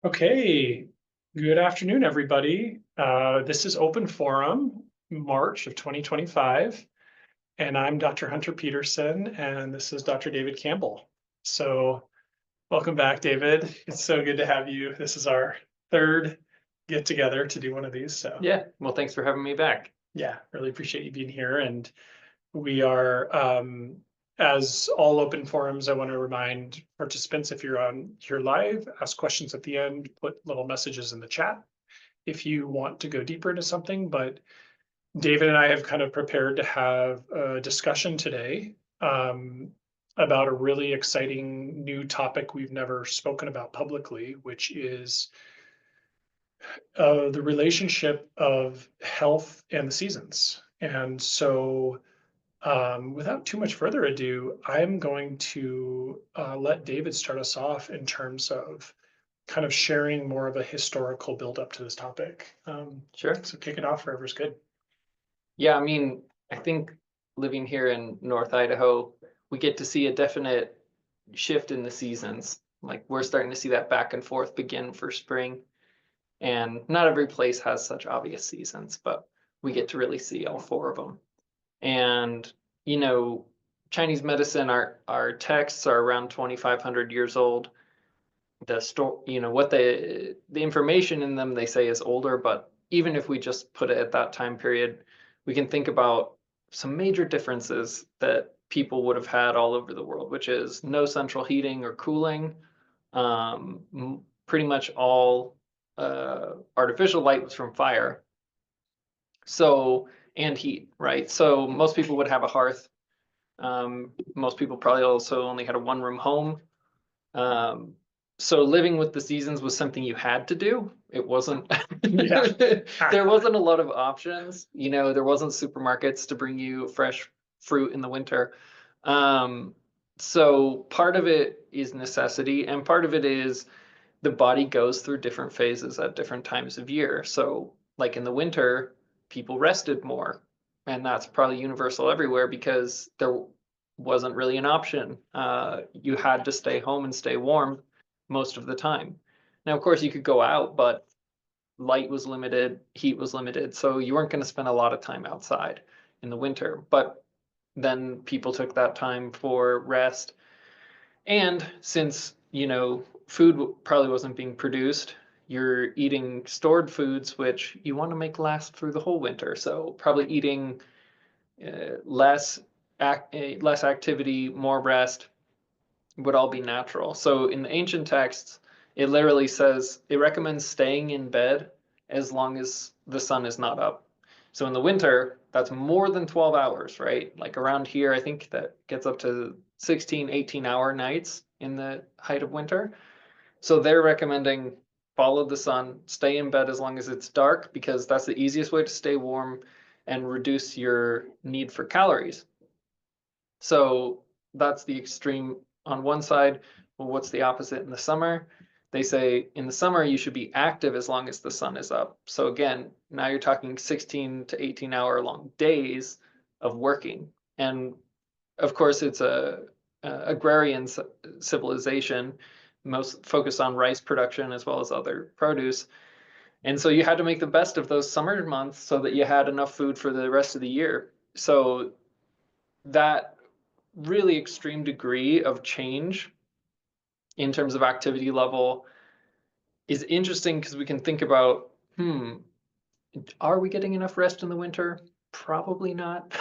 Okay, good afternoon, everybody. This is Open Forum, March of 2025, and I'm Dr. Hunter Peterson, and this is Dr. David Campbell. So, welcome back, David. It's so good to have you. This is our third get together to do one of these. So, Yeah, well, thanks for having me back. yeah, really appreciate you being here. And we are, as all open forums, I want to remind participants if you're on here live, ask questions at the end, put little messages in the chat if you want to go deeper into something. But David and I have kind of prepared to have a discussion today about a really exciting new topic we've never spoken about publicly, which is the relationship of health and the seasons. And so, without too much further ado, I'm going to let David start us off in terms of kind of sharing more of a historical build up to this topic. Sure. So kick it off wherever's good. Yeah, I mean, I think living here in North Idaho, we get to see a definite shift in the seasons. Like we're starting to see that back and forth begin for spring. And not every place has such obvious seasons, but we get to really see all four of them. And, you know, Chinese medicine, our texts are around 2,500 years old. The store, what the information in them they say is older, but even if we just put it at that time period, we can think about some major differences that people would have had all over the world, which is no central heating or cooling. Pretty much all artificial light was from fire. So, and heat, right? So most people would have a hearth. Most people probably also only had a one-room home. Um, so living with the seasons was something you had to do. It wasn't, Yeah. there wasn't a lot of options. There wasn't supermarkets to bring you fresh fruit in the winter. Um, so part of it is necessity, and part of it is the body goes through different phases at different times of year. So, like in the winter, people rested more, and that's probably universal everywhere because there wasn't really an option. You had to stay home and stay warm most of the time. Now, of course, you could go out, but light was limited, heat was limited, so you weren't going to spend a lot of time outside in the winter. But then people took that time for rest. And since, food probably wasn't being produced, you're eating stored foods, which you want to make last through the whole winter. So probably eating less activity, more rest would all be natural. So in the ancient texts, it literally says it recommends staying in bed as long as the sun is not up. So in the winter, that's more than 12 hours, right? Like around here, I think that gets up to 16, 18-hour nights in the height of winter. So they're recommending follow the sun, stay in bed as long as it's dark, because that's the easiest way to stay warm and reduce your need for calories. So that's the extreme on one side. Well, what's the opposite in the summer? They say in the summer you should be active as long as the sun is up. So again, now you're talking 16 to 18-hour long days of working. And of course, it's a agrarian civilization, most focused on rice production as well as other produce. And so you had to make the best of those summer months so that you had enough food for the rest of the year. So that really extreme degree of change in terms of activity level is interesting because we can think about, are we getting enough rest in the winter? Probably not.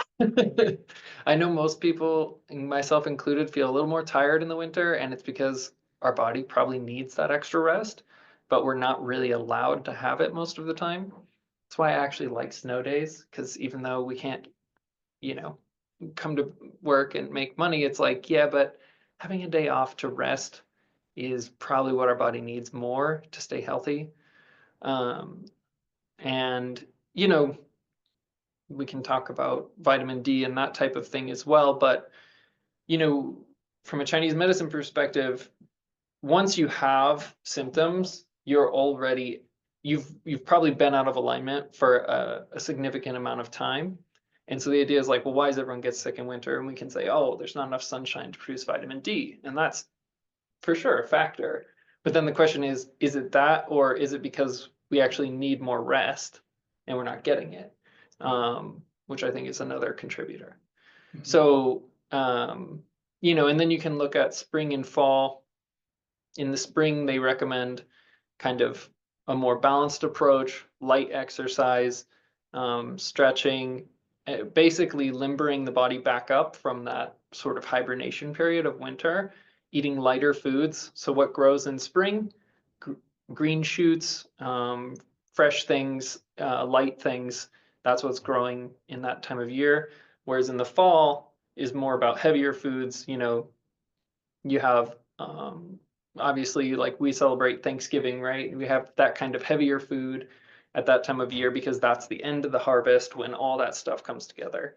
I know most people, myself included, feel a little more tired in the winter, and it's because our body probably needs that extra rest, but we're not really allowed to have it most of the time. That's why I actually like snow days, because even though we can't, you know, come to work and make money, it's like, yeah, but having a day off to rest is probably what our body needs more to stay healthy. Um, and, you know, we can talk about vitamin D and that type of thing as well. But, you know, from a Chinese medicine perspective, once you have symptoms, you've probably been out of alignment for a significant amount of time. And so the idea is like, well, why does everyone get sick in winter? And we can say, oh, there's not enough sunshine to produce vitamin D. And that's for sure a factor. But then the question is it that, or is it because we actually need more rest and we're not getting it? Which I think is another contributor. Mhm. So, you know, and then you can look at spring and fall. In the spring, they recommend kind of a more balanced approach, light exercise, stretching, basically limbering the body back up from that sort of hibernation period of winter, eating lighter foods. So what grows in spring? Gr green shoots, fresh things, light things. That's what's growing in that time of year. Whereas in the fall is more about heavier foods. You know, you have obviously, like, we celebrate Thanksgiving, right? We have that kind of heavier food at that time of year because that's the end of the harvest when all that stuff comes together.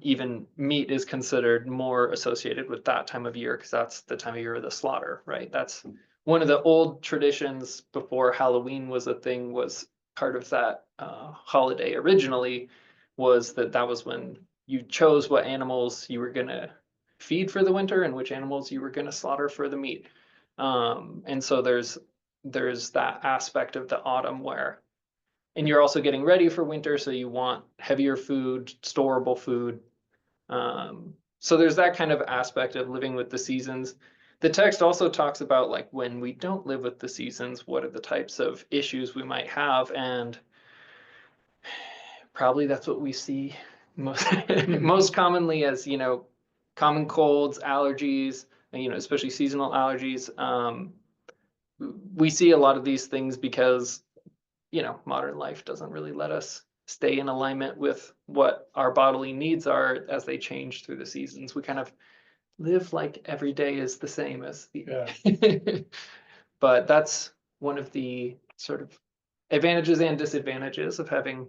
Even meat is considered more associated with that time of year because that's the time of year of the slaughter, right? That's one of the old traditions before Halloween was a thing, was part of that holiday originally, was that was when you chose what animals you were gonna feed for the winter and which animals you were gonna slaughter for the meat. And so there's that aspect of the autumn where, and you're also getting ready for winter, so you want heavier food, storable food. So there's that kind of aspect of living with the seasons. The text also talks about, like, when we don't live with the seasons, what are the types of issues we might have, and probably that's what we see most most commonly as, you know, common colds, allergies, you know, especially seasonal allergies. We see a lot of these things because, you know, modern life doesn't really let us stay in alignment with what our bodily needs are as they change through the seasons. We kind of live like every day is the same as the Yeah. but that's one of the sort of advantages and disadvantages of having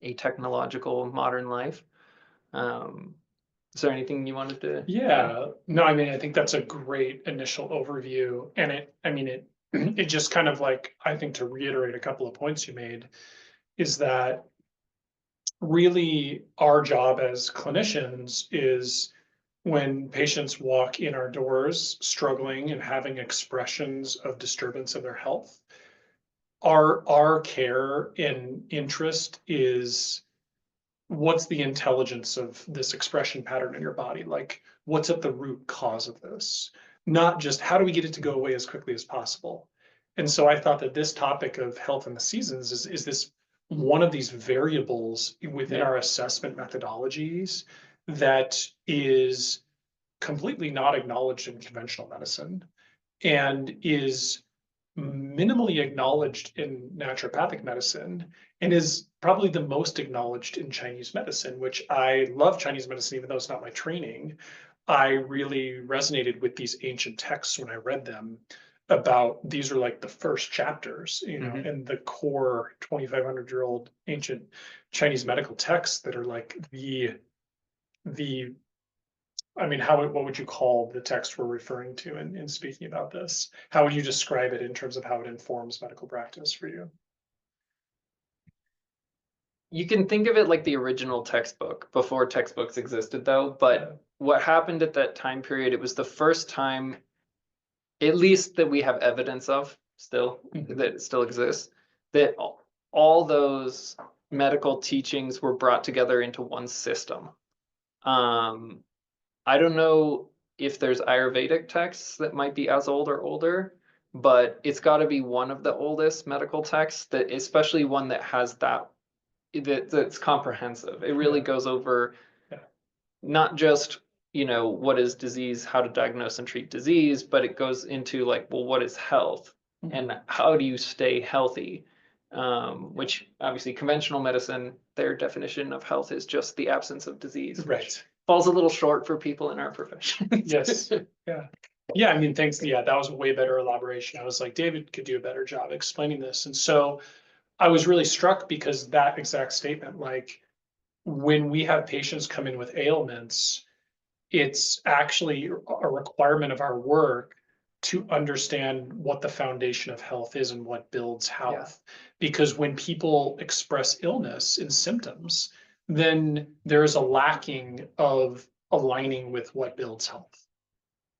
a technological modern life. Um, is there anything you wanted to add? Yeah, no, I mean, I think that's a great initial overview. And it just kind of like, I think, to reiterate a couple of points you made, is that really our job as clinicians is when patients walk in our doors struggling and having expressions of disturbance of their health, our care and interest is what's the intelligence of this expression pattern in your body? Like, what's at the root cause of this? Not just how do we get it to go away as quickly as possible. And so I thought that this topic of health in the seasons is this one of these variables within our assessment methodologies that is completely not acknowledged in conventional medicine and is minimally acknowledged in naturopathic medicine and is probably the most acknowledged in Chinese medicine, which I love Chinese medicine, even though it's not my training. I really resonated with these ancient texts when I read them about these are like the first chapters, you know, in the core 2,500-year-old ancient Chinese medical texts that are like the I mean, what would you call the text we're referring to in speaking about this? How would you describe it in terms of how it informs medical practice for you? You can think of it like the original textbook before textbooks existed, though. But what happened at that time period, it was the first time, at least that we have evidence of still, that it still exists, that all those medical teachings were brought together into one system. I don't know if there's Ayurvedic texts that might be as old or older, but it's got to be one of the oldest medical texts, that especially one that has that's comprehensive. It really Yeah. goes over Yeah. not just, you know, what is disease, how to diagnose and treat disease, but it goes into, like, well, what is health and how do you stay healthy? Which obviously conventional medicine, their definition of health is just the absence of disease, which Right. falls a little short for people in our profession. Yes. Yeah. Yeah. I mean, thanks. Yeah, that was a way better elaboration. I was like, David could do a better job explaining this. And so I was really struck because that exact statement, like when we have patients come in with ailments, it's actually a requirement of our work to understand what the foundation of health is and what builds health. Because when people express illness and symptoms, then there's a lacking of aligning with what builds health.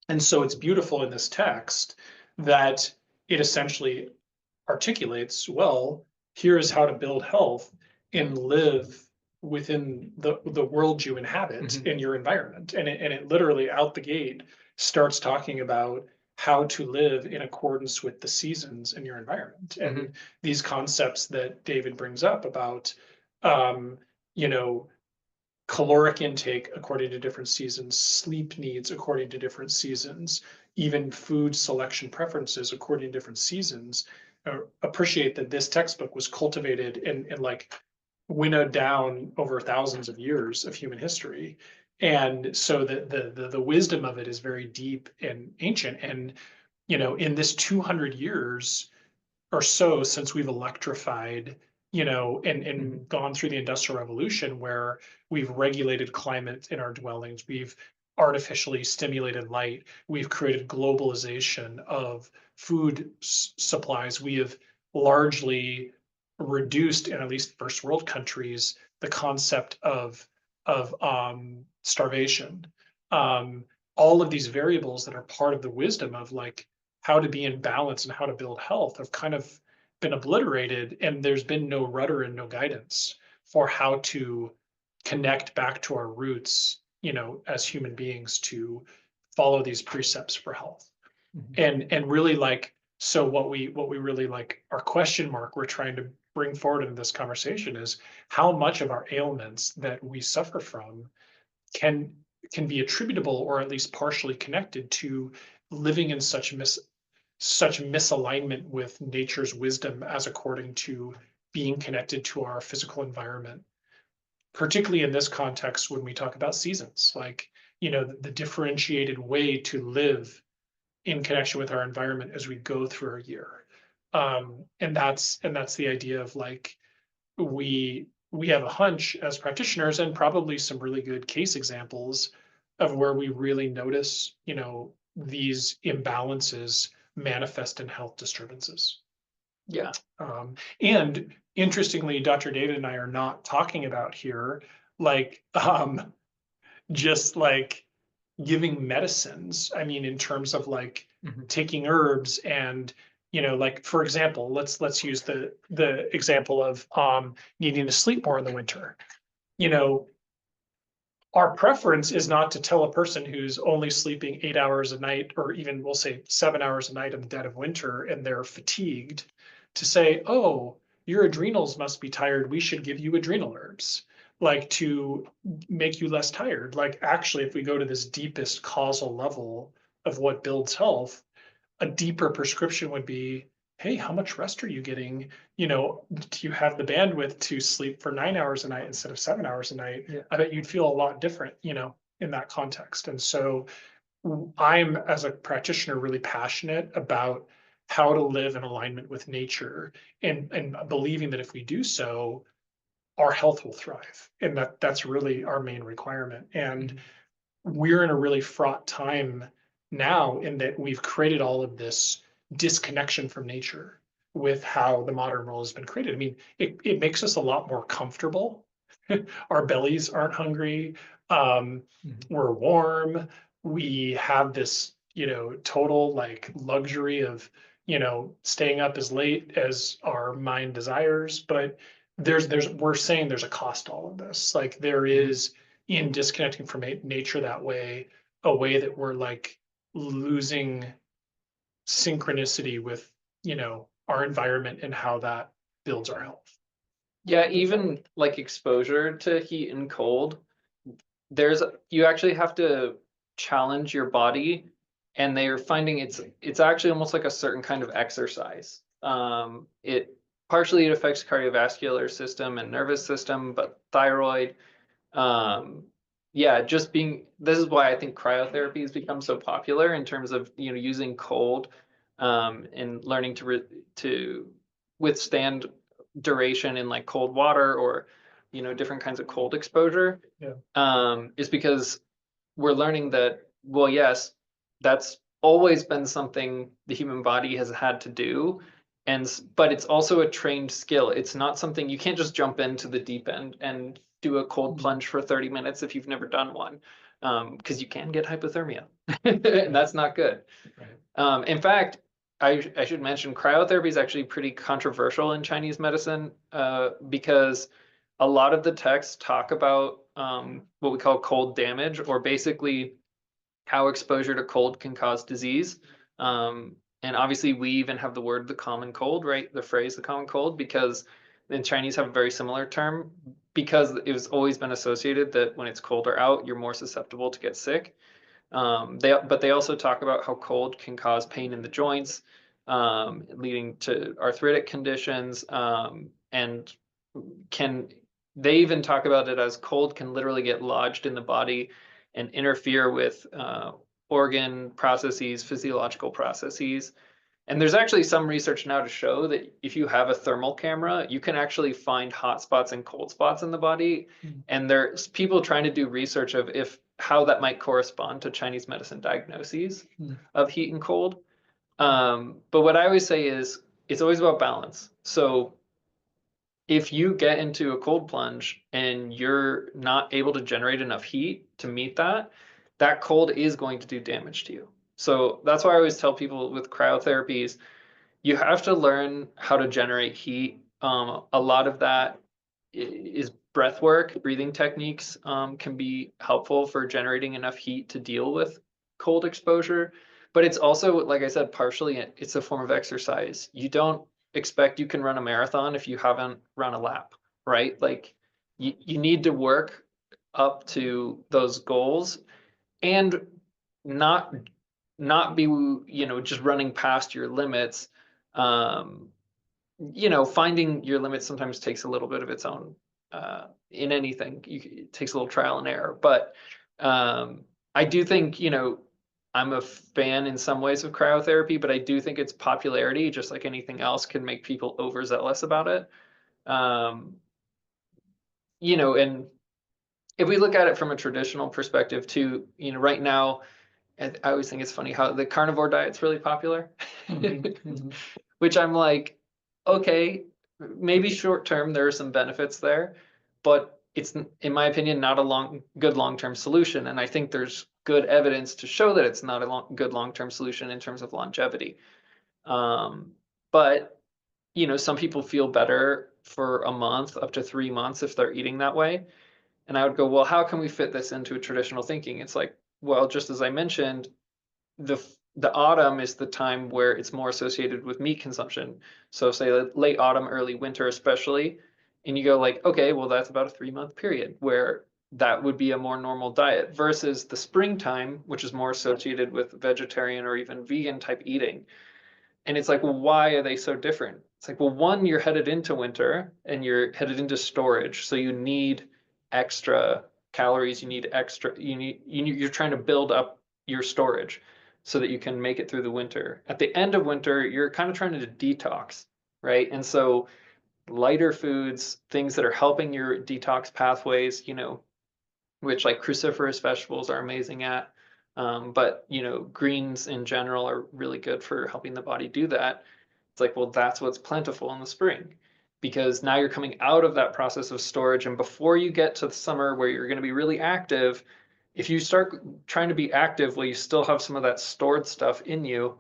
And so it's beautiful in this text that it essentially articulates, well, here is how to build health and live within the world you inhabit in your environment. And it literally out the gate starts talking about how to live in accordance with the seasons in your environment. And these concepts that David brings up about, um, you know, caloric intake according to different seasons, sleep needs according to different seasons, even food selection preferences according to different seasons. Appreciate that this textbook was cultivated and like winnowed down over thousands of years of human history. And so the wisdom of it is very deep and ancient. And, in this 200 years, or so since we've electrified, and gone through the Industrial Revolution where we've regulated climate in our dwellings, we've artificially stimulated light, we've created globalization of food supplies, we have largely reduced, in at least first world countries, the concept of starvation. Um, all of these variables that are part of the wisdom of like how to be in balance and how to build health have kind of been obliterated, and there's been no rudder and no guidance for how to connect back to our roots, as human beings, to follow these precepts for health. And really, like, so what we really, like, our question mark we're trying to bring forward in this conversation is how much of our ailments that we suffer from can can be attributable or at least partially connected to living in such misalignment with nature's wisdom as according to being connected to our physical environment, particularly in this context when we talk about seasons, like, the differentiated way to live in connection with our environment as we go through our year. And that's the idea of like we have a hunch as practitioners and probably some really good case examples of where we really notice, these imbalances manifest in health disturbances. Yeah. And interestingly, Dr. David and I are not talking about here like just like giving medicines. I mean, in terms of like taking herbs and, like, for example, let's use the example of needing to sleep more in the winter. You know, our preference is not to tell a person who's only sleeping 8 hours a night, or even we'll say 7 hours a night in the dead of winter, and they're fatigued, to say, oh, your adrenals must be tired. We should give you adrenal herbs, like to make you less tired. Like, actually, if we go to this deepest causal level of what builds health, a deeper prescription would be, hey, how much rest are you getting? Do you have the bandwidth to sleep for 9 hours a night instead of 7 hours a night? Yeah. I bet you'd feel a lot different, in that context. And so I'm, as a practitioner, really passionate about how to live in alignment with nature, and believing that if we do so, our health will thrive. And that's really our main requirement. And we're in a really fraught time now in that we've created all of this disconnection from nature with how the modern world has been created. I mean, it makes us a lot more comfortable. Our bellies aren't hungry. We're warm. We have this, total like luxury of, staying up as late as our mind desires. But we're saying there's a cost to all of this. Like, there is, in disconnecting from nature that way, a way that we're like losing synchronicity with, our environment and how that builds our health. Yeah, even like exposure to heat and cold, you actually have to challenge your body, and they're finding it's actually almost like a certain kind of exercise. It partially it affects cardiovascular system and nervous system, but thyroid. Yeah, this is why I think cryotherapy has become so popular in terms of, using cold, and learning to withstand duration in like cold water, or, different kinds of cold exposure. Is because we're learning that, well, yes, that's always been something the human body has had to do. But it's also a trained skill. It's not something you can't just jump into the deep end and do a cold plunge for 30 minutes if you've never done one, because you can get hypothermia, and that's not good. In fact, I should mention cryotherapy is actually pretty controversial in Chinese medicine, because a lot of the texts talk about what we call cold damage, or basically how exposure to cold can cause disease. And obviously, we even have the word the common cold, right? The phrase the common cold, because in Chinese have a very similar term, because it was always been associated that when it's colder out, you're more susceptible to get sick. But they also talk about how cold can cause pain in the joints, leading to arthritic conditions, and can they even talk about it as cold can literally get lodged in the body and interfere with organ processes, physiological processes. And there's actually some research now to show that if you have a thermal camera, you can actually find hot spots and cold spots in the body. And there's people trying to do research of if how that might correspond to Chinese medicine diagnoses of heat and cold. But what I always say is it's always about balance. So if you get into a cold plunge and you're not able to generate enough heat to meet that, that cold is going to do damage to you. So that's why I always tell people with cryotherapies, you have to learn how to generate heat. A lot of that is breath work, breathing techniques can be helpful for generating enough heat to deal with cold exposure. But it's also, like I said, partially it's a form of exercise. You don't expect you can run a marathon if you haven't run a lap, right? Like you need to work up to those goals and not not be, just running past your limits. um Finding your limits sometimes takes a little bit of its own, in anything. It takes a little trial and error, but I do think, I'm a fan in some ways of cryotherapy, but I do think its popularity, just like anything else, can make people overzealous about it. um and if we look at it from a traditional perspective too, right now, and I always think it's funny how the carnivore diet's really popular. Which I'm like, okay, maybe short term there are some benefits there, but it's, in my opinion, not a good long-term solution. And I think there's good evidence to show that it's not a good long-term solution in terms of longevity. But some people feel better for a month, up to 3 months if they're eating that way. And I would go, well, how can we fit this into traditional thinking? It's like, well, just as I mentioned, the the autumn is the time where it's more associated with meat consumption. So say late autumn, early winter, especially, and you go like, okay, well, that's about a 3 month period where that would be a more normal diet versus the springtime, which is more associated with vegetarian or even vegan type eating. And it's like, well, why are they so different? It's like, well, one, you're headed into winter and you're headed into storage, so you need extra calories, you need extra, you're trying to build up your storage so that you can make it through the winter. At the end of winter, you're kind of trying to detox, right? And so lighter foods, things that are helping your detox pathways, which like cruciferous vegetables are amazing at. But greens in general are really good for helping the body do that. It's like, well, that's what's plentiful in the spring, because now you're coming out of that process of storage, and before you get to the summer where you're going to be really active, if you start trying to be active while you still have some of that stored stuff in you,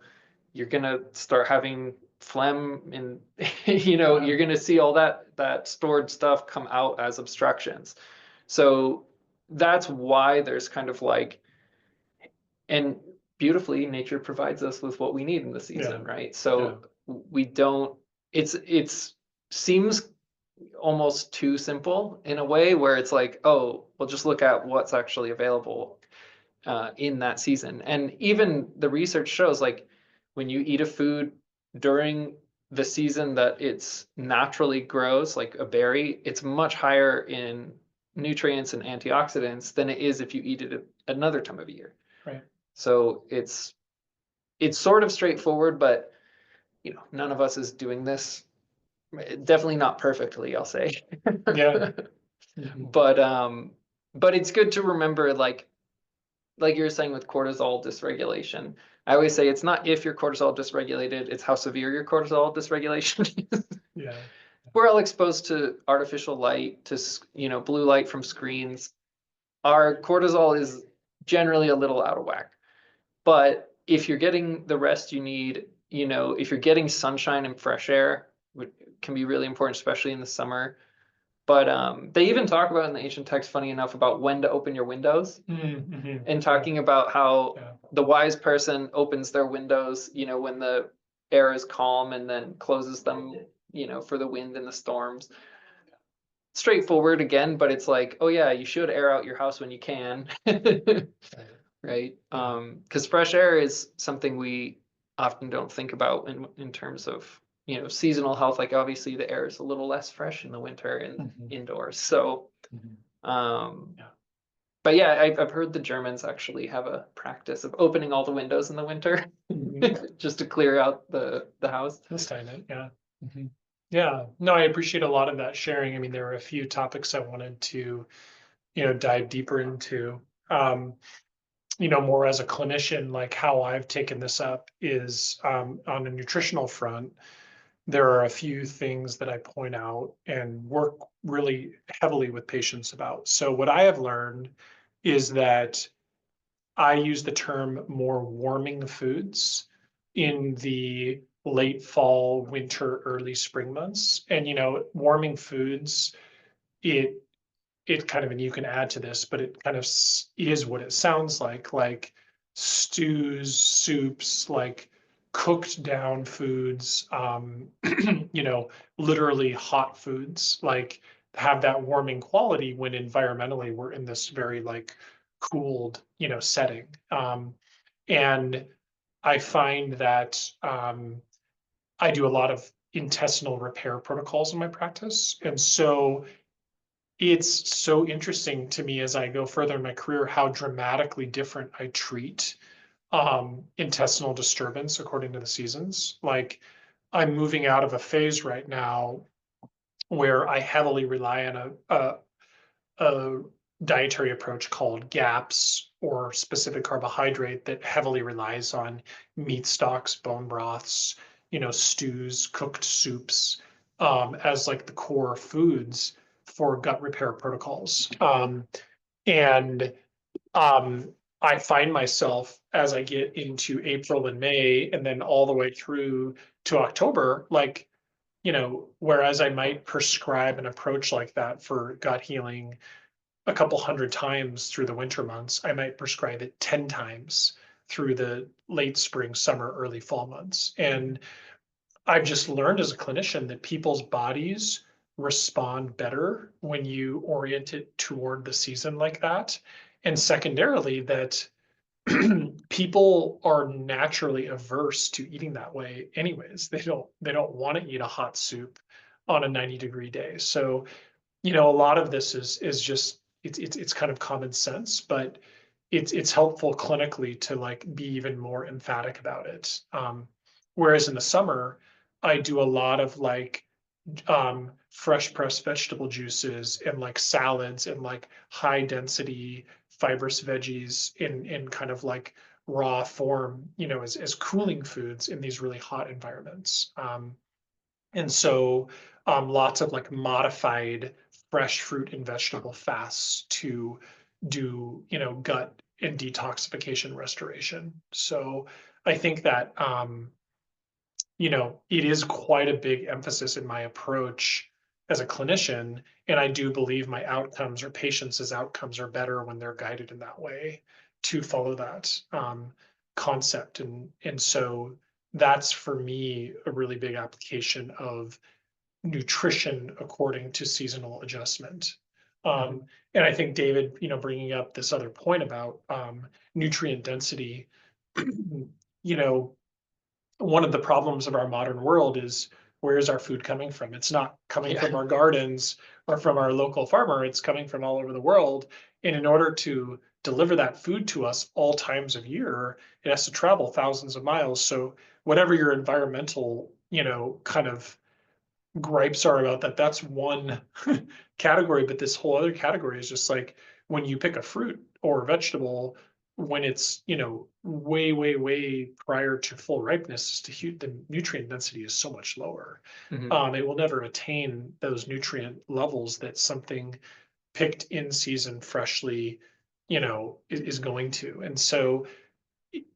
you're going to start having phlegm, and you're going to see all that stored stuff come out as obstructions. So that's why there's kind of like, and beautifully, nature provides us with what we need in the season, right? So we don't, it's seems almost too simple in a way where it's like, oh, well, just look at what's actually available in that season. And even the research shows, like, when you eat a food during the season that it's naturally grows, like a berry, it's much higher in nutrients and antioxidants than it is if you eat it at another time of year. Right. So it's sort of straightforward, but none of us is doing this. Definitely not perfectly, I'll say. Yeah. But it's good to remember, like you were saying with cortisol dysregulation. I always say it's not if your cortisol dysregulated, it's how severe your cortisol dysregulation is. Yeah. We're all exposed to artificial light, to blue light from screens. Our cortisol is generally a little out of whack. But if you're getting the rest you need you know, if you're getting sunshine and fresh air, can be really important, especially in the summer. But they even talk about in the ancient text, funny enough, about when to open your windows, Mm-hmm. and talking about how the wise person opens their windows, you know, when the air is calm, and then closes them, you know, for the wind and the storms. Straightforward again, but it's like, oh yeah, you should air out your house when you can. Right? Because fresh air is something we often don't think about in terms of, you know, seasonal health. Like obviously the air is a little less fresh in the winter and indoors. So, but yeah, I've heard the Germans actually have a practice of opening all the windows in the winter just to clear out the house. This time, yeah. Yeah, no, I appreciate a lot of that sharing. I mean, there were a few topics I wanted to, dive deeper into. More as a clinician, like how I've taken this up is on a nutritional front. There are a few things that I point out and work really heavily with patients about. So, what I have learned is that I use the term more warming foods in the late fall, winter, early spring months. And, warming foods, it it kind of, and you can add to this, but it kind of is what it sounds like stews, soups, like cooked down foods, literally hot foods, like have that warming quality when environmentally we're in this very like cooled, setting. And I find that I do a lot of intestinal repair protocols in my practice. And so it's so interesting to me as I go further in my career how dramatically different I treat intestinal disturbance according to the seasons. Like I'm moving out of a phase right now where I heavily rely on a dietary approach called GAPS or specific carbohydrate that heavily relies on meat stocks, bone broths, stews, cooked soups as like the core foods for gut repair protocols. And I find myself as I get into April and May and then all the way through to October, like, whereas I might prescribe an approach like that for gut healing a couple hundred times through the winter months, I might prescribe it 10 times through the late spring, summer, early fall months. And I've just learned as a clinician that people's bodies respond better when you orient it toward the season like that. And secondarily, that people are naturally averse to eating that way anyways. They don't want to eat a hot soup on a 90-degree day. So, a lot of this is just it's kind of common sense, but it's helpful clinically to like be even more emphatic about it. Whereas in the summer, I do a lot of like fresh pressed vegetable juices and like salads and like high density fibrous veggies in kind of like raw form, as cooling foods in these really hot environments. And so lots of like modified fresh fruit and vegetable fasts to do, gut and detoxification restoration. So I think that, it is quite a big emphasis in my approach as a clinician. And I do believe my outcomes or patients' outcomes are better when they're guided in that way to follow that concept. And so that's for me a really big application of nutrition according to seasonal adjustment. And I think David, bringing up this other point about nutrient density, you know, one of the problems of our modern world is where is our food coming from? It's not coming from our gardens or from our local farmer. It's coming from all over the world. And in order to deliver that food to us all times of year, it has to travel thousands of miles. So whatever your environmental, kind of gripes are about that, that's one category. But this whole other category is just like when you pick a fruit or a vegetable, when it's, way, way, way prior to full ripeness, the nutrient density is so much lower. It will never attain those nutrient levels that something picked in season freshly, is going to. And so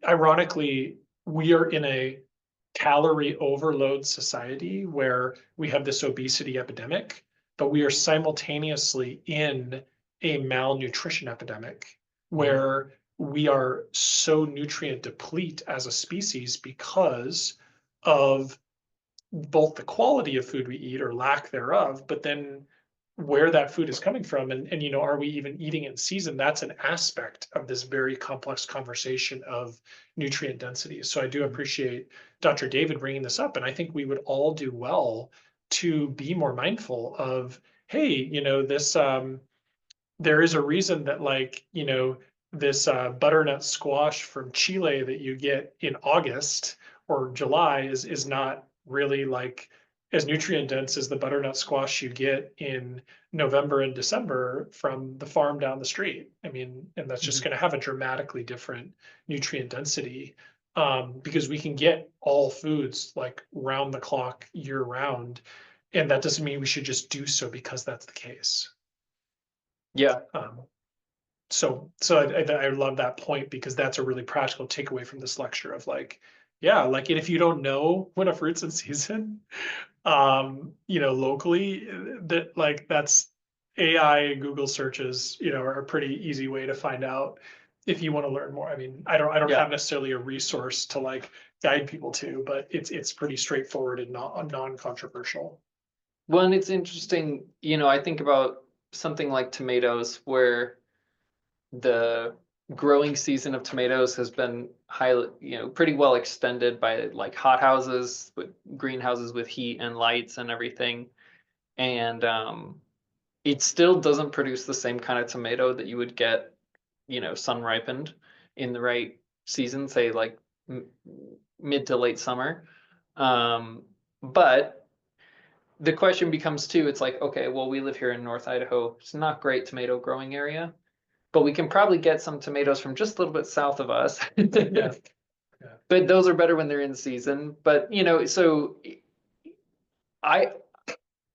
ironically, we are in a calorie overload society where we have this obesity epidemic, but we are simultaneously in a malnutrition epidemic where we are so nutrient deplete as a species because of both the quality of food we eat or lack thereof, but then where that food is coming from and are we even eating in season? That's an aspect of this very complex conversation of nutrient density. So I do appreciate Dr. David bringing this up, and I think we would all do well to be more mindful of, hey, this there is a reason that this butternut squash from Chile that you get in August or July is not really like as nutrient dense as the butternut squash you get in November and December from the farm down the street. I mean, and that's just Mhm. going to have a dramatically different nutrient density, because we can get all foods like round the clock year round. And that doesn't mean we should just do so because that's the case. Yeah. Um, so I love that point because that's a really practical takeaway from this lecture of like, yeah, like, and if you don't know when a fruit's in season, locally, that like that's AI and Google searches, are a pretty easy way to find out if you want to learn more. I mean, I don't Yeah. have necessarily a resource to like guide people to, but it's pretty straightforward and not non-controversial. Well, and it's interesting, I think about something like tomatoes where the growing season of tomatoes has been highly, pretty well extended by like hothouses with greenhouses with heat and lights and everything. And it still doesn't produce the same kind of tomato that you would get, sun ripened in the right season, say like mid to late summer. But the question becomes too, it's like, okay, well, we live here in North Idaho. It's not great tomato growing area, but we can probably get some tomatoes from just a little bit south of us. Yeah. Yeah. But those are better when they're in season. But so I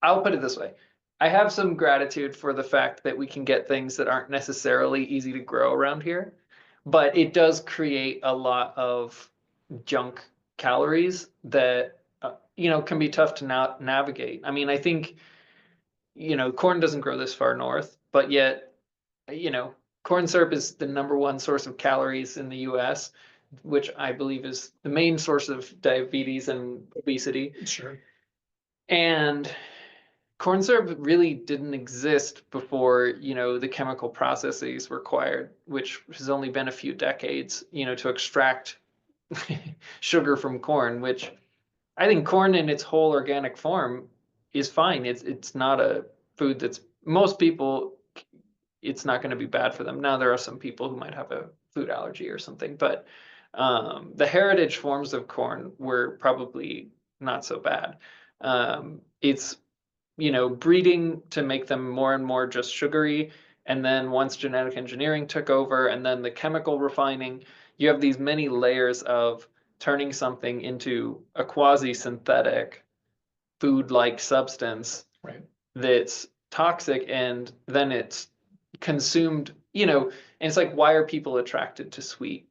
I'll put it this way. I have some gratitude for the fact that we can get things that aren't necessarily easy to grow around here, but it does create a lot of junk calories that can be tough to navigate. I mean, I think corn doesn't grow this far north, but yet you know corn syrup is the number one source of calories in the US, which I believe is the main source of diabetes and obesity. Sure. And corn syrup really didn't exist before, the chemical processes required, which has only been a few decades, to extract sugar from corn, which I think corn in its whole organic form is fine. It's not a food that's most people, it's not going to be bad for them. Now there are some people who might have a food allergy or something, but the heritage forms of corn were probably not so bad. It's breeding to make them more and more just sugary. And then once genetic engineering took over, and then the chemical refining, you have these many layers of turning something into a quasi-synthetic food-like substance Right. that's toxic, and then it's consumed, and it's like, why are people attracted to sweet?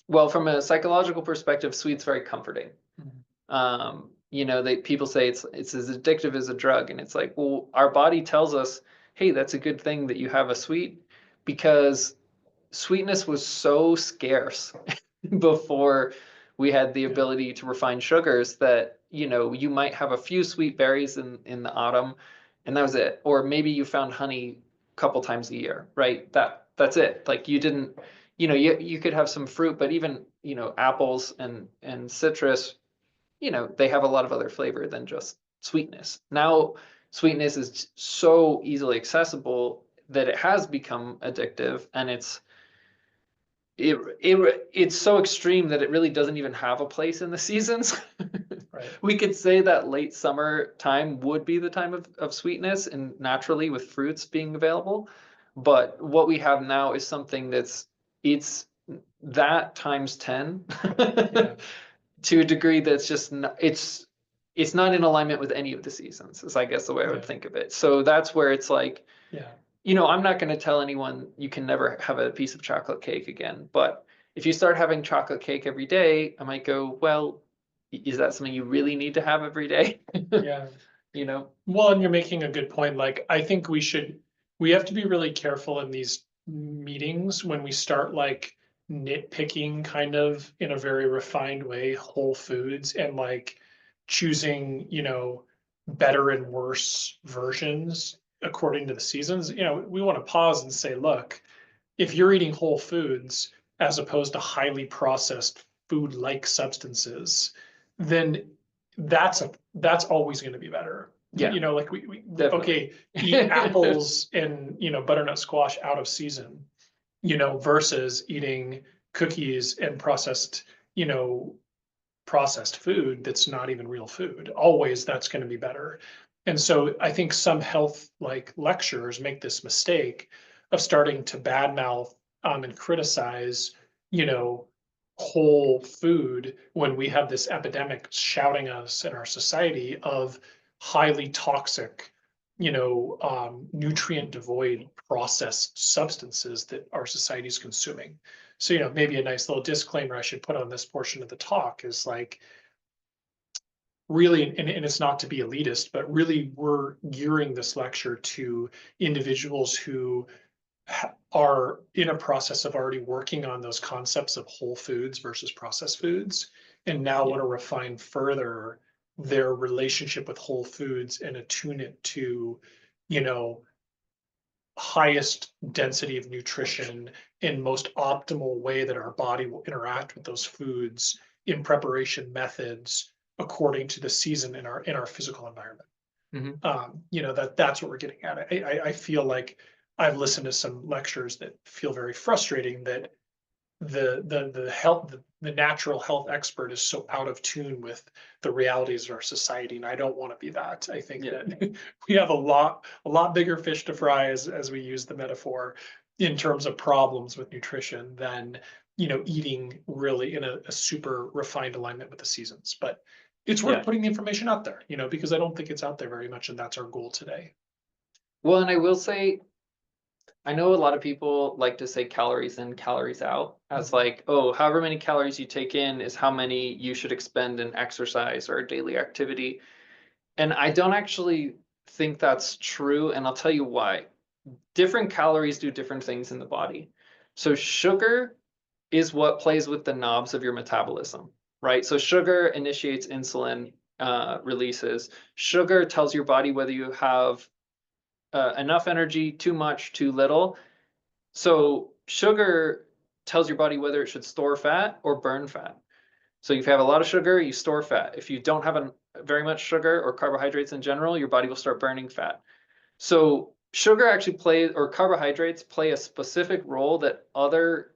Well, from a psychological perspective, sweet's very comforting. People say it's as addictive as a drug, and it's like, well, our body tells us, hey, that's a good thing that you have a sweet, because sweetness was so scarce before we had the Yeah. ability to refine sugars that you might have a few sweet berries in the autumn, and that was it. Or maybe you found honey a couple times a year, right? That's it. Like you didn't, you could have some fruit, but even apples and citrus, they have a lot of other flavor than just sweetness. Now, sweetness is so easily accessible that it has become addictive, and it's so extreme that it really doesn't even have a place in the seasons. Right. We could say that late summer time would be the time of sweetness and naturally with fruits being available. But what we have now is something it's that times 10 Yeah. to a degree that's just not, it's not in alignment with any of the seasons, is I guess the way I would Yeah. think of it. So that's where it's like, Yeah. I'm not going to tell anyone you can never have a piece of chocolate cake again. But if you start having chocolate cake every day, I might go, well, is that something you really need to have every day? Yeah. You know? Well, and you're making a good point. Like, I think we have to be really careful in these meetings when we start like nitpicking kind of in a very refined way, whole foods and like choosing, better and worse versions according to the seasons. We want to pause and say, look, if you're eating whole foods as opposed to highly processed food-like substances, then that's always going to be better. Yeah, Like we definitely. okay, eat apples and butternut squash out of season, versus eating cookies and you know, processed food that's not even real food. Always that's going to be better. And so I think some health like lecturers make this mistake of starting to badmouth and criticize, you know, whole food when we have this epidemic shouting us in our society of highly toxic, nutrient devoid processed substances that our society is consuming. So, maybe a nice little disclaimer I should put on this portion of the talk is like, really, and it's not to be elitist, but really we're gearing this lecture to individuals who are in a process of already working on those concepts of whole foods versus processed foods, and now Yeah. want to refine further their relationship with whole foods and attune it to, you know, highest density of nutrition and most optimal way that our body will interact with those foods in preparation methods according to the season in our physical environment. Mhm. That's what we're getting at. I feel like I've listened to some lectures that feel very frustrating that the natural health expert is so out of tune with the realities of our society, and I don't want to be that. I think Yeah. that we have a lot bigger fish to fry, as we use the metaphor, in terms of problems with nutrition than eating really in a super refined alignment with the seasons. But it's worth Yeah. putting the information out there, because I don't think it's out there very much, and that's our goal today. Well, and I will say, I know a lot of people like to say calories in, calories out, as Mhm. like, oh, however many calories you take in is how many you should expend in exercise or daily activity. And I don't actually think that's true, and I'll tell you why. Different calories do different things in the body. So sugar is what plays with the knobs of your metabolism, right? So sugar initiates insulin releases. Sugar tells your body whether you have enough energy, too much, too little. So sugar tells your body whether it should store fat or burn fat. So if you have a lot of sugar, you store fat. If you don't have very much sugar or carbohydrates in general, your body will start burning fat. So sugar actually plays, or carbohydrates play a specific role that other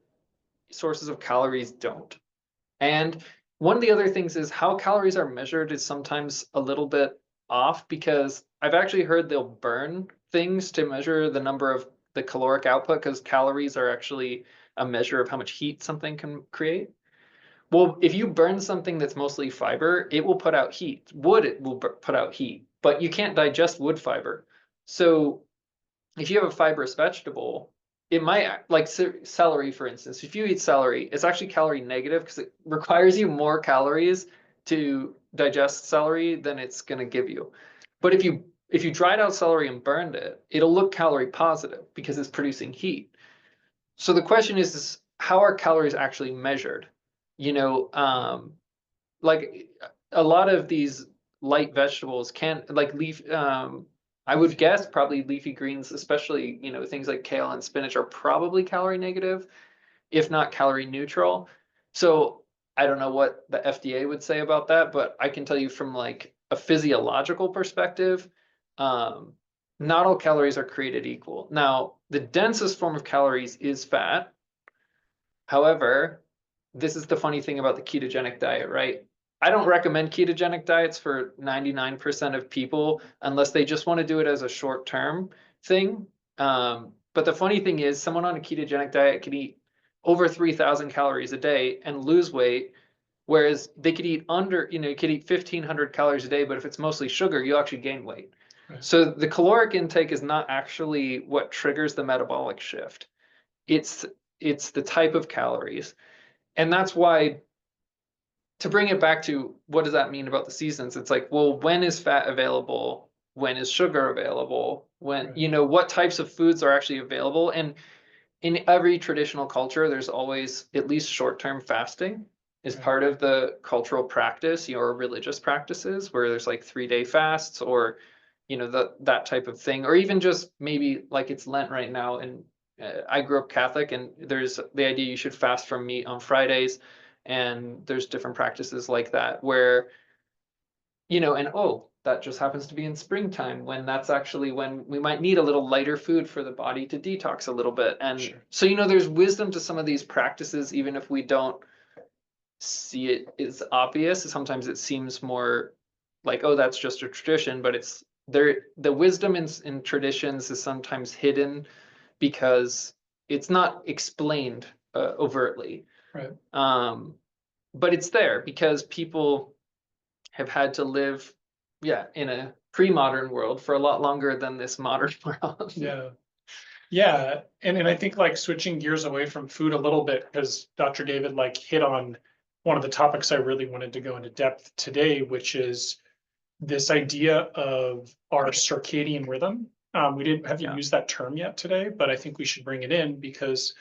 sources of calories don't. And one of the other things is how calories are measured is sometimes a little bit off, because I've actually heard they'll burn things to measure the number of the caloric output, because calories are actually a measure of how much heat something can create. Well, if you burn something that's mostly fiber, it will put out heat. Wood, it will put out heat, but you can't digest wood fiber. So if you have a fibrous vegetable, it might, like celery, for instance. If you eat celery, it's actually calorie negative because it requires you more calories to digest celery than it's going to give you. But if you dried out celery and burned it, it'll look calorie positive because it's producing heat. So the question is how are calories actually measured? You know, like a lot of these light vegetables can, like leaf, I would guess probably leafy greens, especially, things like kale and spinach, are probably calorie negative, if not calorie neutral. So I don't know what the FDA would say about that, but I can tell you from like a physiological perspective, um, not all calories are created equal. Now, the densest form of calories is fat. However, this is the funny thing about the ketogenic diet, right? I don't recommend ketogenic diets for 99% of people unless they just want to do it as a short-term thing. But the funny thing is, someone on a ketogenic diet can eat over 3,000 calories a day and lose weight, whereas they could eat you could eat 1,500 calories a day, but if it's mostly sugar, you actually gain weight. Right. So the caloric intake is not actually what triggers the metabolic shift. It's it's the type of calories. And that's why to bring it back to what does that mean about the seasons? It's like, well, when is fat available? When is sugar available? When, Right. you know, what types of foods are actually available? And in every traditional culture, there's always at least short-term fasting is Right. part of the cultural practice, or religious practices, where there's like 3-day fasts, or that type of thing, or even just maybe like it's Lent right now. And I grew up Catholic, and there's the idea you should fast from meat on Fridays, and there's different practices like that where and that just happens to be in springtime, when that's actually when we might need a little lighter food for the body to detox a little bit. And Sure. so, there's wisdom to some of these practices, even if we don't see it as obvious. Sometimes it seems more like, oh, that's just a tradition, but it's there. The wisdom in traditions is sometimes hidden because it's not explained overtly. Right. But it's there because people have had to live, yeah, in a pre-modern world for a lot longer than this modern world. Yeah. Yeah. And I think like switching gears away from food a little bit, because Dr. David like hit on one of the topics I really wanted to go into depth today, which is this idea of our circadian rhythm. We haven't Yeah, used that term yet today, but I think we should bring it in because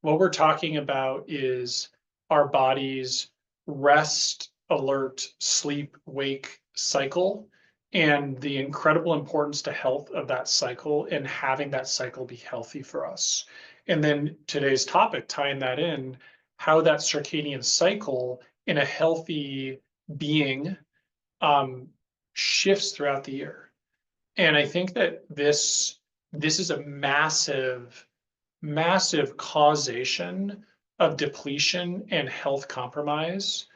what we're talking about is our body's rest, alert, sleep, wake cycle, and the incredible importance to health of that cycle and having that cycle be healthy for us. And then today's topic, tying that in, how that circadian cycle in a healthy being um, shifts throughout the year. And I think that this is a massive causation of depletion and health compromise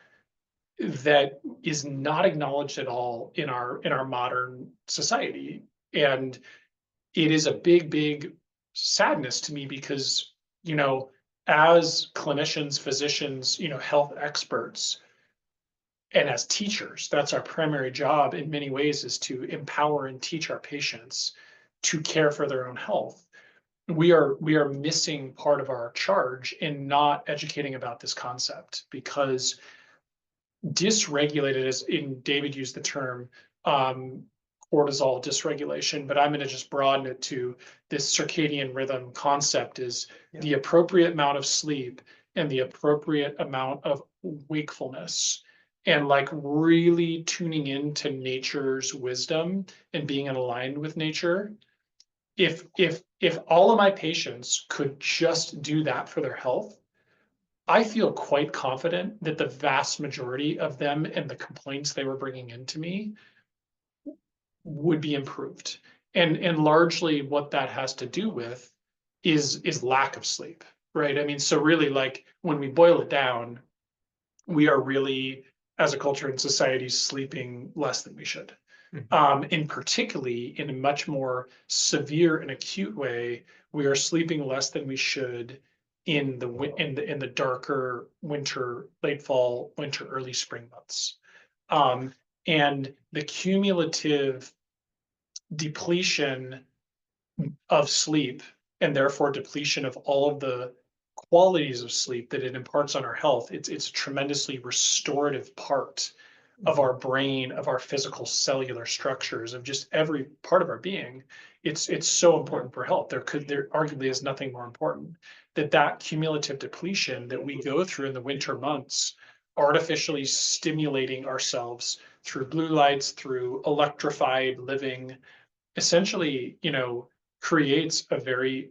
that is not acknowledged at all in our modern society. And it is a big sadness to me because, you know, as clinicians, physicians, health experts, and as teachers, that's our primary job in many ways, is to empower and teach our patients to care for their own health. We are missing part of our charge in not educating about this concept, because dysregulated, as in David used the term, um, cortisol dysregulation, but I'm going to just broaden it to this circadian rhythm concept, is yeah, the appropriate amount of sleep and the appropriate amount of wakefulness, and like really tuning into nature's wisdom and being aligned with nature. If all of my patients could just do that for their health, I feel quite confident that the vast majority of them and the complaints they were bringing into me would be improved. And largely what that has to do with is lack of sleep, right? I mean, so really, like, when we boil it down, we are really, as a culture and society, sleeping less than we should. mhm, And particularly in a much more severe and acute way, we are sleeping less than we should in the darker winter, late fall, winter, early spring months. Um, and the cumulative depletion of sleep, and therefore depletion of all of the qualities of sleep that it imparts on our health, it's a tremendously restorative part of mhm, our brain, of our physical cellular structures, of just every part of our being. It's so yeah, important for health. There arguably is nothing more important. That cumulative depletion that we go through in the winter months, artificially stimulating ourselves through blue lights, through electrified living, essentially, creates a very,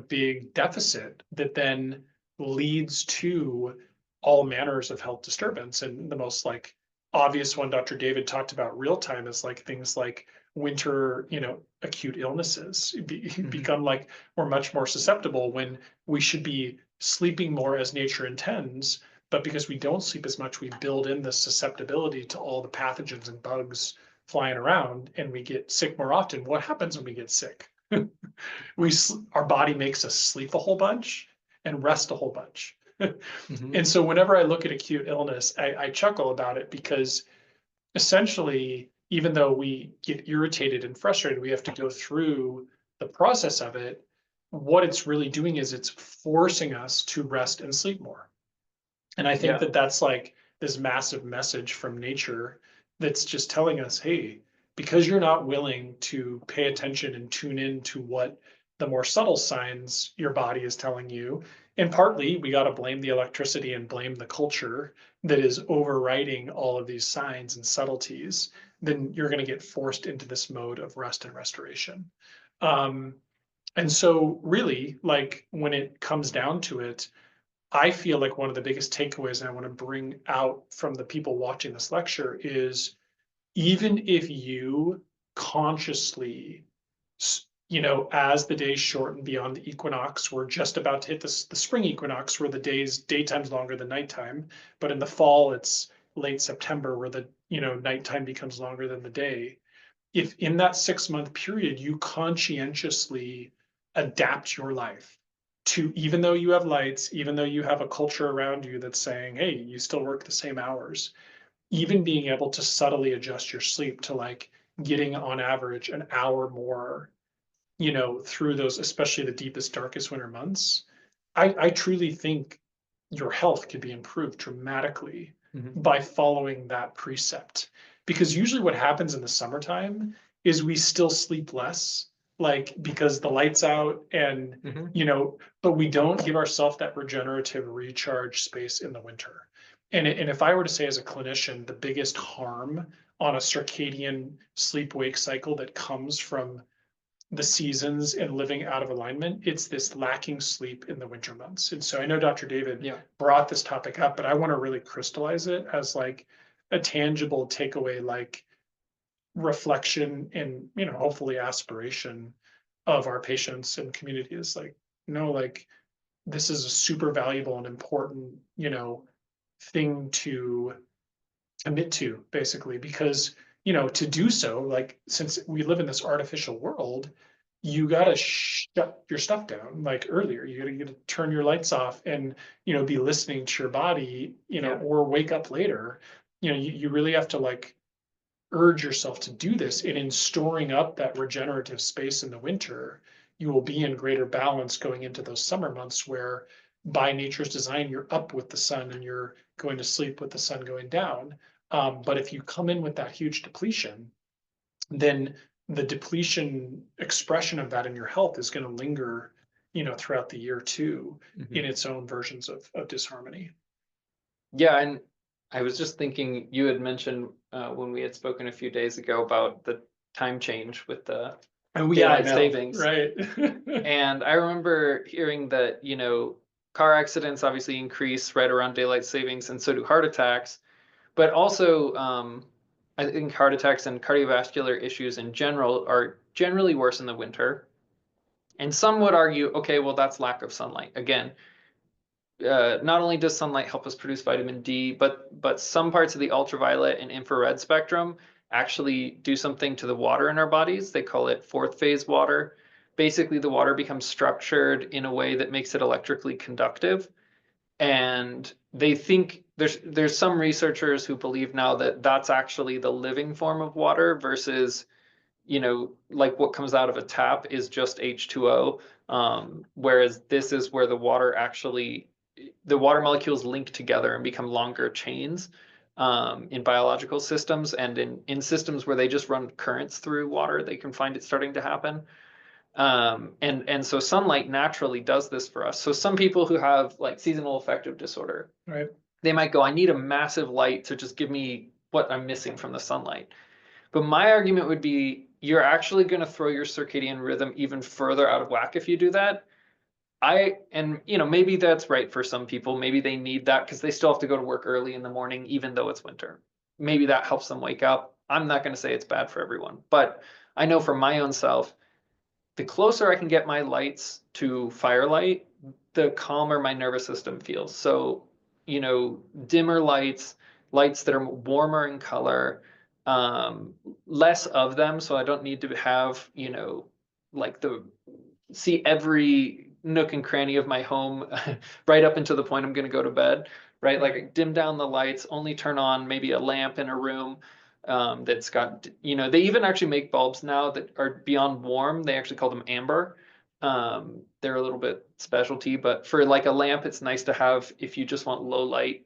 big deficit that then leads to all manners of health disturbance. And the most like obvious one Dr. David talked about real time is like things like winter, acute illnesses mhm, become like we're much more susceptible when we should be sleeping more as nature intends. But because we don't sleep as much, we build in the susceptibility to all the pathogens and bugs flying around, and we get sick more often. What happens when we get sick? Our body makes us sleep a whole bunch and rest a whole bunch. mhm, And so whenever I look at acute illness, I chuckle about it, because essentially, even though we get irritated and frustrated, we have to go through the process of it. What it's really doing is it's forcing us to rest and sleep more. And I think yeah, that this massive message from nature that's just telling us, hey, because you're not willing to pay attention and tune in to what the more subtle signs your body is telling you. And partly we got to blame the electricity and blame the culture that is overriding all of these signs and subtleties. Then you're going to get forced into this mode of rest and restoration. Um, and so, really, like when it comes down to it, I feel like one of the biggest takeaways I want to bring out from the people watching this lecture is even if you consciously, as the days shorten beyond the equinox, we're just about to hit the spring equinox where the daytime's longer than nighttime, but in the fall it's late September where the nighttime becomes longer than the day. If in that 6 month period you conscientiously adapt your life to, even though you have lights, even though you have a culture around you that's saying, hey, you still work the same hours, even being able to subtly adjust your sleep to like getting on average an hour more, through those, especially the deepest, darkest winter months, I truly think your health could be improved dramatically by following that precept. Because usually what happens in the summertime is we still sleep less, like because the lights out and, but we don't give ourselves that regenerative recharge space in the winter. And if I were to say as a clinician, the biggest harm on a circadian sleep wake cycle that comes from the seasons and living out of alignment, it's this lacking sleep in the winter months. And so I know Dr. David brought this topic up, but I want to really crystallize it as like a tangible takeaway, like reflection and, hopefully aspiration of our patients and community is like, like this is a super valuable and important, thing to commit to basically, because to do so, like since we live in this artificial world, you got to shut your stuff down like earlier. You got to turn your lights off and be listening to your body, or wake up later. You really have to like urge yourself to do this, and in storing up that regenerative space in the winter, you will be in greater balance going into those summer months where by nature's design you're up with the sun and you're going to sleep with the sun going down. But if you come in with that huge depletion, then the depletion expression of that in your health is going to linger, throughout the year too, in its own versions of disharmony. Yeah, and I was just thinking, you had mentioned when we had spoken a few days ago about the time change with the daylight savings, right? And I remember hearing that, car accidents obviously increase right around daylight savings, and so do heart attacks. But also, I think heart attacks and cardiovascular issues in general are generally worse in the winter. And some would argue, okay, well, that's lack of sunlight. Again, not only does sunlight help us produce vitamin D, but some parts of the ultraviolet and infrared spectrum actually do something to the water in our bodies. They call it fourth phase water. Basically, the water becomes structured in a way that makes it electrically conductive. And they think there's some researchers who believe now that that's actually the living form of water versus, like what comes out of a tap is just H2O. Whereas this is where the water molecules link together and become longer chains in biological systems, and in systems where they just run currents through water, they can find it starting to happen. And so sunlight naturally does this for us. So some people who have like seasonal affective disorder, right, they might go, I need a massive light to just give me what I'm missing from the sunlight. But my argument would be, you're actually going to throw your circadian rhythm even further out of whack if you do that. Maybe that's right for some people. Maybe they need that because they still have to go to work early in the morning, even though it's winter. Maybe that helps them wake up. I'm not going to say it's bad for everyone, but I know for my own self, the closer I can get my lights to firelight, the calmer my nervous system feels. So, dimmer lights, lights that are warmer in color, less of them. So I don't need to have, like see every nook and cranny of my home right up until the point I'm going to go to bed, right? Like dim down the lights, only turn on maybe a lamp in a room that's got, they even actually make bulbs now that are beyond warm. They actually call them amber. They're a little bit specialty, but for like a lamp, it's nice to have if you just want low light,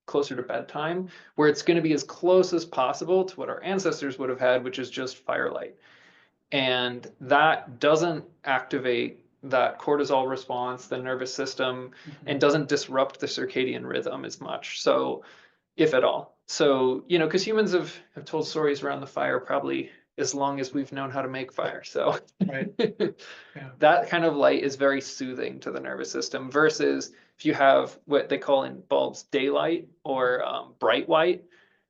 closer to bedtime, where it's going to be as close as possible to what our ancestors would have had, which is just firelight. And that doesn't activate that cortisol response, the nervous system, and doesn't disrupt the circadian rhythm as much. So, if at all. So, because humans have told stories around the fire probably as long as we've known how to make fire. So, Right. Yeah. that kind of light is very soothing to the nervous system versus if you have what they call in bulbs daylight or bright white,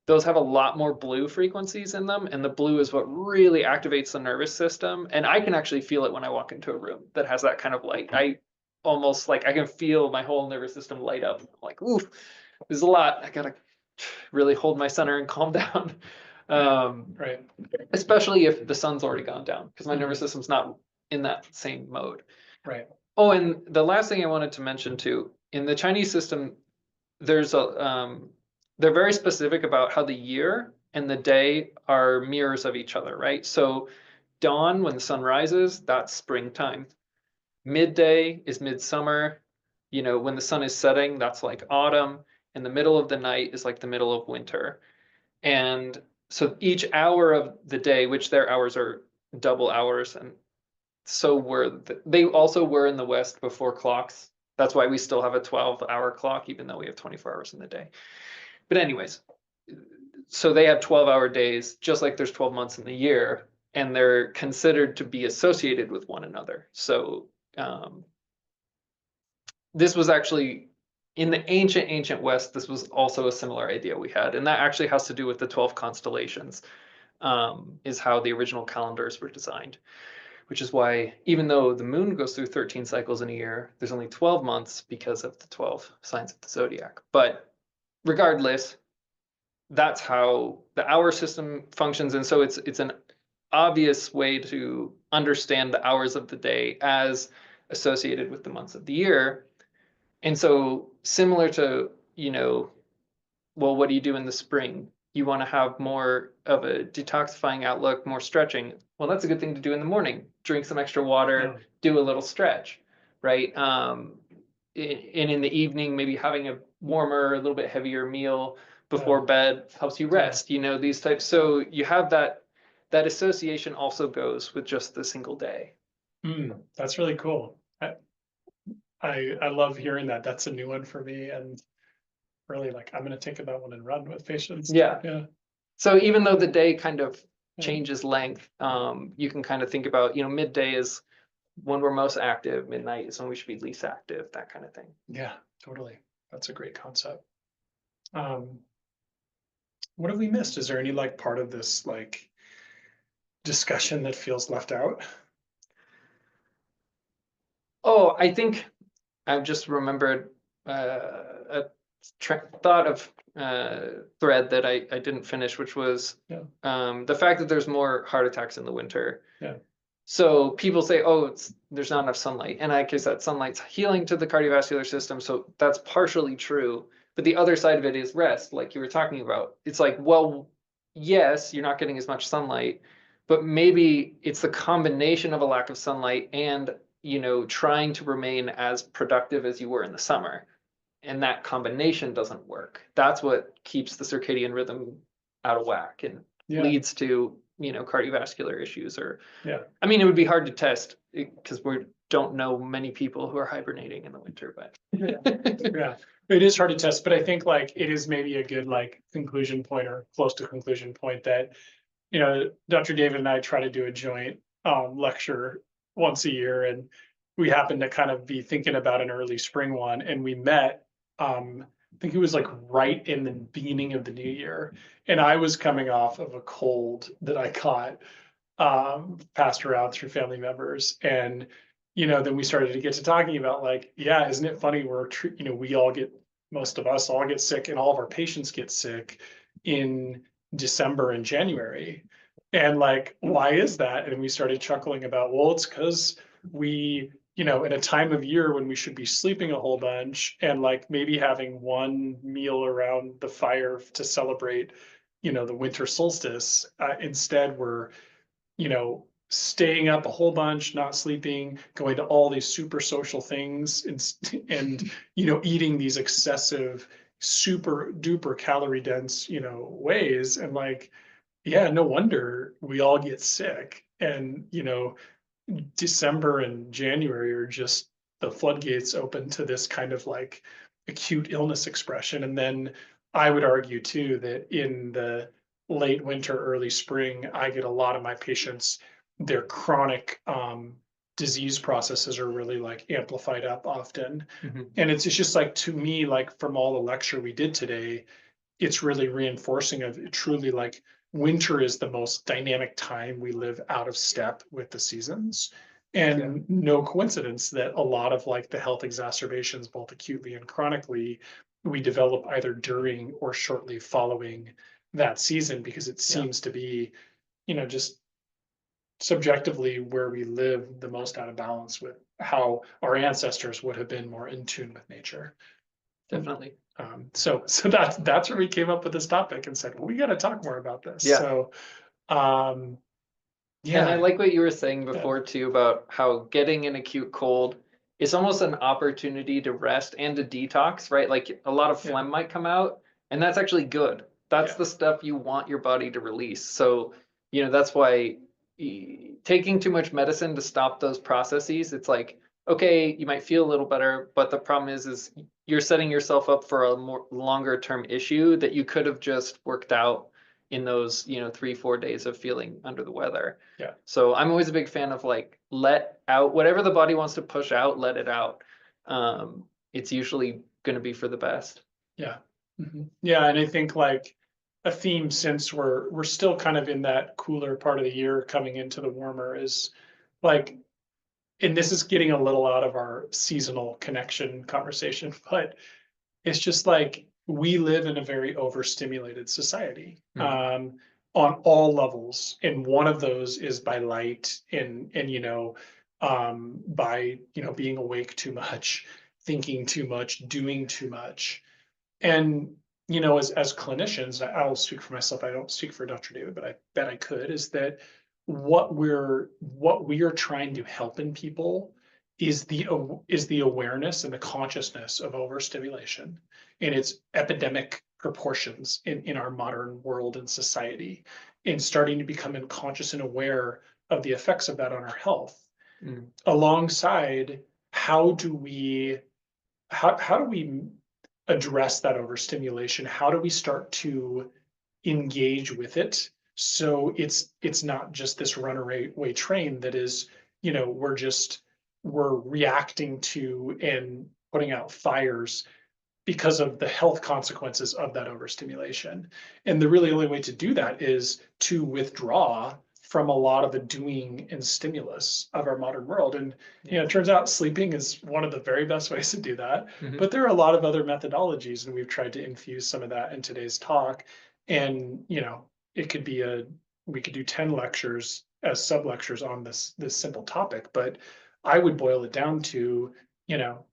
those have a lot more blue frequencies in them, and the blue is what really activates the nervous system. And I can actually feel it when I walk into a room that has that kind of light. I almost like I can feel my whole nervous system light up. I'm like, ooh, there's a lot. I gotta really hold my center and calm down. Right. Especially if the sun's already gone down, because my nervous system's not in that same mode. Right. Oh, and the last thing I wanted to mention too, in the Chinese system, there's a they're very specific about how the year and the day are mirrors of each other, right? So dawn, when the sun rises, that's springtime. Midday is midsummer. When the sun is setting, that's like autumn. And the middle of the night is like the middle of winter. And so each hour of the day, which their hours are double hours, and so they also were in the West before clocks. That's why we still have a 12-hour clock, even though we have 24 hours in the day. But anyways, so they have 12-hour days, just like there's 12 months in the year, and they're considered to be associated with one another. So this was actually in the ancient West, this was also a similar idea we had, and that actually has to do with the 12 constellations, is how the original calendars were designed, which is why even though the moon goes through 13 cycles in a year, there's only 12 months because of the 12 signs of the zodiac. But regardless, that's how the hour system functions, and so it's an obvious way to understand the hours of the day as associated with the months of the year. And so similar to, well, what do you do in the spring? You want to have more of a detoxifying outlook, more stretching. Well, that's a good thing to do in the morning. Drink some extra water, do a little stretch, right? And in the evening, maybe having a warmer, a little bit heavier meal before bed helps you rest, these types. So you have that association also goes with just the single day. That's really cool. I love hearing that. That's a new one for me, and really I'm going to take that one and run with patients. Yeah. So even though the day kind of changes length, you can kind of think about, midday is when we're most active, midnight is when we should be least active, that kind of thing. Yeah, totally. That's a great concept. What have we missed? Is there any part of this discussion that feels left out? Oh, I think I've just remembered a thought of thread that I didn't finish, which was the fact that there's more heart attacks in the winter. Yeah. So people say, oh, there's not enough sunlight. And I guess that sunlight's healing to the cardiovascular system. So that's partially true. But the other side of it is rest, like you were talking about. It's like, well, yes, you're not getting as much sunlight, but maybe it's the combination of a lack of sunlight and, trying to remain as productive as you were in the summer. And that combination doesn't work. That's what keeps the circadian rhythm out of whack and leads to cardiovascular issues. Or I mean, it would be hard to test because we don't know many people who are hibernating in the winter, but it is hard to test. But I think it is maybe a good conclusion point or close to conclusion point that Dr. David and I try to do a joint lecture once a year, and we happen to kind of be thinking about an early spring one, and we met I think it was right in the beginning of the new year, and I was coming off of a cold that I caught, passed around through family members, and then we started to get to talking about isn't it funny we all get, most of us all get sick, and all of our patients get sick in December and January, and why is that? And we started chuckling about, well, it's because we in a time of year when we should be sleeping a whole bunch and maybe having one meal around the fire to celebrate, the winter solstice, instead we're, staying up a whole bunch, not sleeping, going to all these super social things and eating these excessive super duper calorie dense, ways. And like, yeah, no wonder we all get sick. And, December and January are just the floodgates open to this kind of like acute illness expression. And then I would argue too that in the late winter, early spring, I get a lot of my patients, their chronic disease processes are really like amplified up often. Mhm. And it's just like, to me, like from all the lecture we did today, it's really reinforcing of truly like winter is the most dynamic time. We live out of step with the seasons. Yeah. And no coincidence that a lot of like the health exacerbations, both acutely and chronically, we develop either during or shortly following that season, because it Yeah. seems to be, just subjectively where we live the most out of balance with how our ancestors would have been more in tune with nature. Definitely. So that's where we came up with this topic and said, well, we got to talk more about this. Yeah. So, um, And I yeah, like what you were saying yeah, before too about how getting an acute cold is almost an opportunity to rest and to detox, right? Like a lot of yeah, phlegm might come out, and that's actually good. That's yeah, the stuff you want your body to release. So, that's why taking too much medicine to stop those processes, it's like, okay, you might feel a little better, but the problem is you're setting yourself up for a more longer term issue that you could have just worked out in those, 3, 4 days of feeling under the weather. yeah, So I'm always a big fan of like let out whatever the body wants to push out, let it out. It's usually going to be for the best. yeah. Yeah, and I think like a theme, since we're still kind of in that cooler part of the year coming into the warmer, is like, and this is getting a little out of our seasonal connection conversation, but it's just like we live in a very overstimulated society, Mhm. on all levels, and one of those is by light, and by being awake too much, thinking too much, doing too much. And as clinicians, I'll speak for myself, I don't speak for Dr. David, but I bet I could, is that what we are trying to help in people is the awareness and the consciousness of overstimulation and its epidemic proportions in our modern world and society, and starting to become conscious and aware of the effects of that on our health, Mm. alongside how do we how do we address that overstimulation? How do we start to engage with it so it's not just this runaway train that is, we're reacting to and putting out fires because of the health consequences of that overstimulation. And the really only way to do that is to withdraw from a lot of the doing and stimulus of our modern world. And it turns out sleeping is one of the very best ways to do that. Mhm. But there are a lot of other methodologies, and we've tried to infuse some of that in today's talk. And it could be we could do 10 lectures as sub lectures on this simple topic, but I would boil it down to, you know,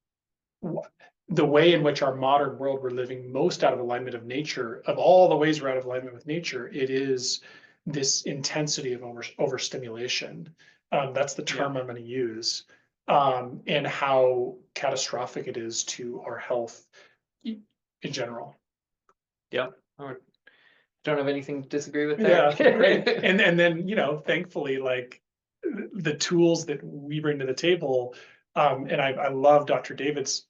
the way in which our modern world we're living most out of alignment of nature, of all the ways we're out of alignment with nature, it is this intensity of overstimulation. That's the Yeah. term I'm going to use, and how catastrophic it is to our health in general. Yeah. I don't have anything to disagree with Yeah, great. there. And then, thankfully, like the tools that we bring to the table, and I love Dr. David's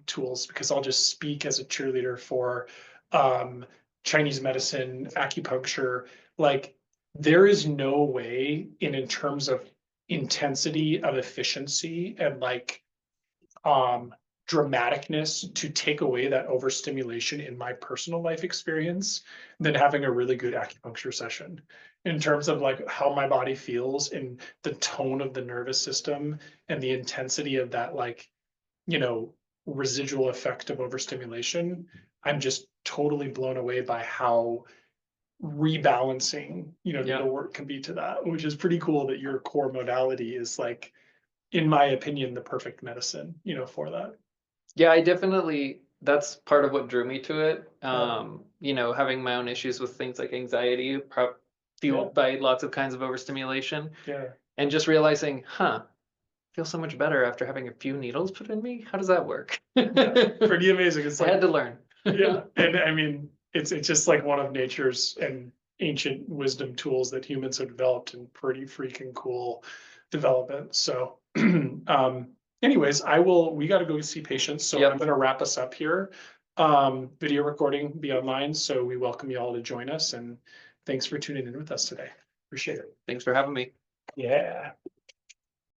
tools, because I'll just speak as a cheerleader for um, Chinese medicine, acupuncture. Like, there is no way in terms of intensity of efficiency and like um, dramaticness to take away that overstimulation in my personal life experience than having a really good acupuncture session, in terms of like how my body feels and the tone of the nervous system and the intensity of that, like, you know, residual effect of overstimulation. I'm just totally blown away by how rebalancing, Yeah. the work can be to that, which is pretty cool that your core modality is like, in my opinion, the perfect medicine, for that. Yeah, I definitely that's part of what drew me to it. Yeah, Having my own issues with things like anxiety, yeah, fueled by lots of kinds of overstimulation, yeah, and just realizing, I feel so much better after having a few needles put in me. How does that work? yeah. Pretty amazing. It's I had like, to learn. Yeah, and I mean, it's just like one of nature's and ancient wisdom tools that humans have developed and pretty freaking cool development. So, anyways, we got to go see patients. So Yep. I'm going to wrap us up here. Video recording be online. So we welcome you all to join us, and thanks for tuning in with us today. Appreciate it. Thanks for having me. Yeah.